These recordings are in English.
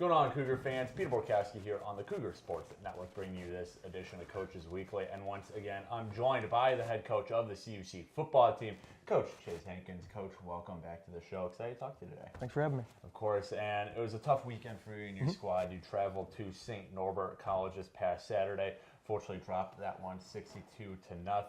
What's going on, Cougar fans? Peter Borkowski here on the Cougar Sports Network, bringing you this edition of Coaches Weekly. And once again, I'm joined by the head coach of the CUC football team, Coach Chase Hankins. Coach, welcome back to the show. Excited to talk to you today. Thanks for having me. Of course, and it was a tough weekend for you and your squad. You traveled to St. Norbert College this past Saturday. Fortunately, dropped that one 62-0.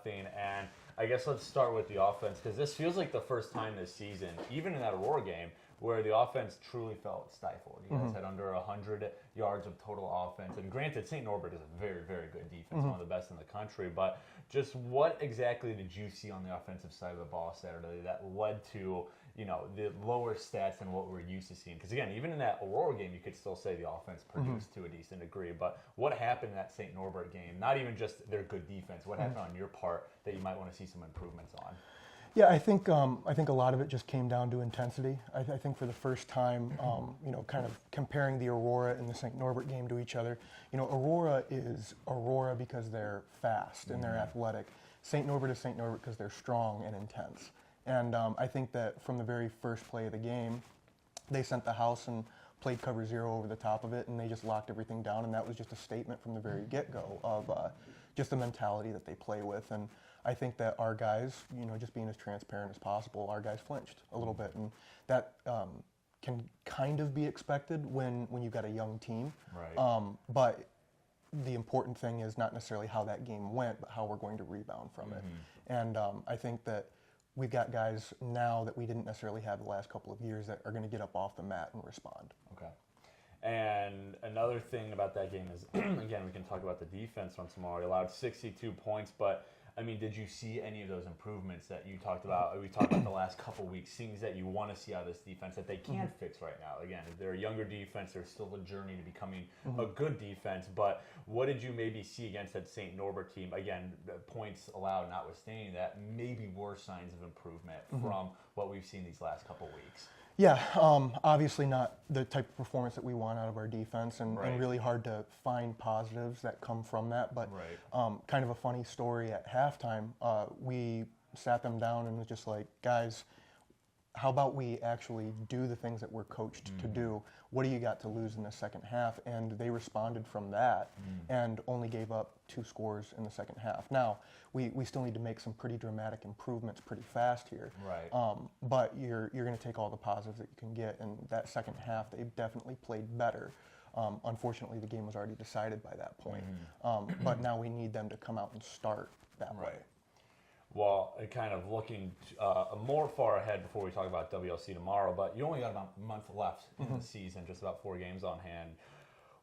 And I guess let's start with the offense, because this feels like the first time this season, even in that Aurora game, where the offense truly felt stifled. You guys had under 100 yards of total offense. And granted, St. Norbert is a very, very good defense, one of the best in the country. But just what exactly did you see on the offensive side of the ball Saturday that led to, you know, the lower stats than what we're used to seeing? Because, again, even in that Aurora game, you could still say the offense produced to a decent degree. But what happened in that St. Norbert game? Not even just their good defense. What happened on your part that you might want to see some improvements on? Yeah, I think a lot of it just came down to intensity. I think for the first time, kind of comparing the Aurora and the St. Norbert game to each other. You know, Aurora is Aurora because they're fast and they're athletic. St. Norbert is St. Norbert because they're strong and intense. And I think that from the very first play of the game, they sent the house and played cover zero over the top of it, and they just locked everything down. And that was just a statement from the very get-go of just the mentality that they play with. And I think that our guys, you know, just being as transparent as possible, our guys flinched a little bit, and that can kind of be expected when you've got a young team. Right. But the important thing is not necessarily how that game went, but how we're going to rebound from it. And I think that we've got guys now that we didn't necessarily have the last couple of years that are going to get up off the mat and respond. Okay. And another thing about that game is, again, we can talk about the defense once more. We allowed 62 points, but I mean, did you see any of those improvements that you talked about? We talked about the last couple weeks, things that you want to see out of this defense that they can't fix right now. Again, they're a younger defense. There's still a journey to becoming a good defense. But what did you maybe see against that St. Norbert team? Again, points allowed notwithstanding that, maybe were signs of improvement from what we've seen these last couple weeks. Yeah, obviously not the type of performance that we want out of our defense, and really hard to find positives that come from that. But kind of a funny story at halftime, we sat them down and was just like, guys, how about we actually do the things that we're coached to do? What do you got to lose in the second half? And they responded from that and only gave up 2 scores in the second half. Now, we still need to make some pretty dramatic improvements pretty fast here. Right. But you're going to take all the positives that you can get. And that second half, they definitely played better. Unfortunately, the game was already decided by that point. But now we need them to come out and start that way. Well, kind of looking more far ahead before we talk about WLC tomorrow, but you only got about a month left in the season, just about 4 games on hand.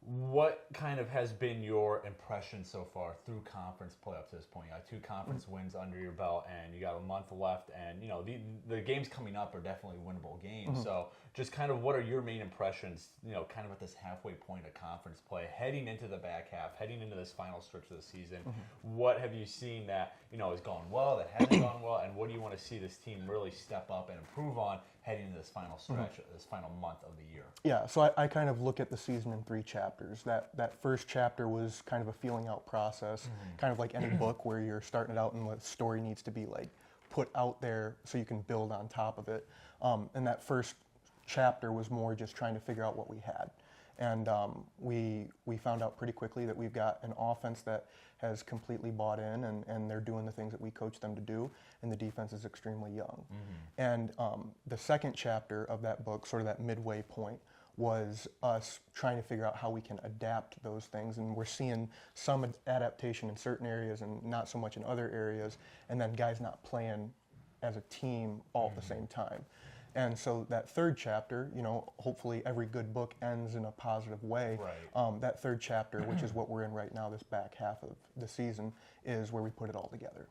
What kind of has been your impression so far through conference play up to this point? You got 2 conference wins under your belt, and you got a month left, and you know the games coming up are definitely winnable games. So, just kind of what are your main impressions? You know, kind of at this halfway point of conference play, heading into the back half, heading into this final stretch of the season. What have you seen that has gone well, that hasn't gone well, and what do you want to see this team really step up and improve on heading into this final stretch, this final month of the year? Yeah, so I kind of look at the season in 3 chapters. That first chapter was kind of a feeling out process, kind of like any book where you're starting it out and the story needs to be like put out there so you can build on top of it. And that first chapter was more just trying to figure out what we had. And we found out pretty quickly that we've got an offense that has completely bought in, and they're doing the things that we coach them to do, and the defense is extremely young. And the second chapter of that book, sort of that midway point, was us trying to figure out how we can adapt those things. And we're seeing some adaptation in certain areas and not so much in other areas, and then guys not playing as a team all at the same time. And so that third chapter, hopefully every good book ends in a positive way. Right. That third chapter, which is what we're in right now, this back half of the season, is where we put it all together.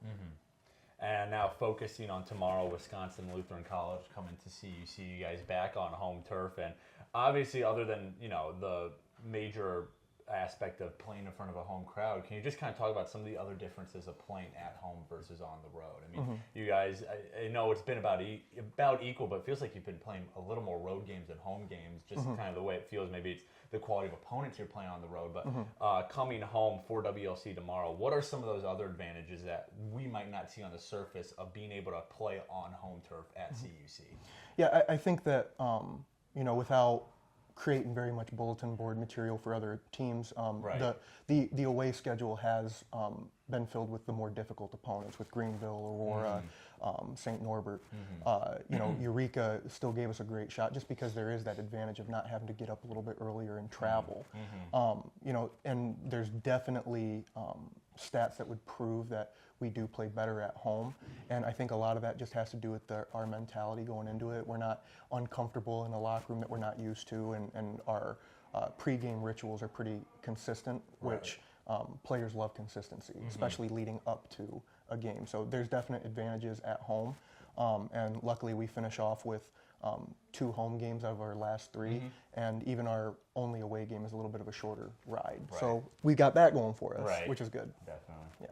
And now focusing on tomorrow, Wisconsin Lutheran College coming to see you guys back on home turf. And obviously, other than, the major aspect of playing in front of a home crowd, can you just kind of talk about some of the other differences of playing at home versus on the road? I mean, you guys, I know it's been about equal, but it feels like you've been playing a little more road games than home games, just kind of the way it feels. Maybe it's the quality of opponents you're playing on the road, but coming home for WLC tomorrow, what are some of those other advantages that we might not see on the surface of being able to play on home turf at CUC? Yeah, I think that, without creating very much bulletin board material for other teams. Right. The away schedule has been filled with the more difficult opponents, with Greenville, Aurora, St. Norbert. Eureka still gave us a great shot just because there is that advantage of not having to get up a little bit earlier and travel. And there's definitely stats that would prove that we do play better at home, and I think a lot of that just has to do with our mentality going into it. We're not uncomfortable in a locker room that we're not used to, and our pregame rituals are pretty consistent, which players love consistency, especially leading up to a game. So there's definite advantages at home, and luckily we finish off with 2 home games out of our last 3, and even our only away game is a little bit of a shorter ride. So we got that going for us, which is good. Definitely. Yeah.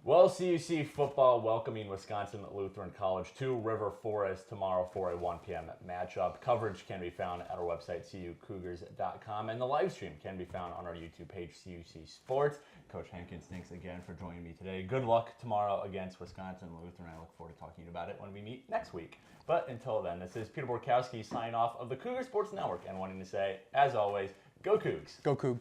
Well, CUC football welcoming Wisconsin Lutheran College to River Forest tomorrow for a 1 p.m. matchup. Coverage can be found at our website, cucougars.com, and the live stream can be found on our YouTube page, CUC Sports. Coach Hankins, thanks again for joining me today. Good luck tomorrow against Wisconsin Lutheran. I look forward to talking about it when we meet next week. But until then, this is Peter Borkowski signing off of the Cougar Sports Network and wanting to say, as always, go Cougs. Go Cougs.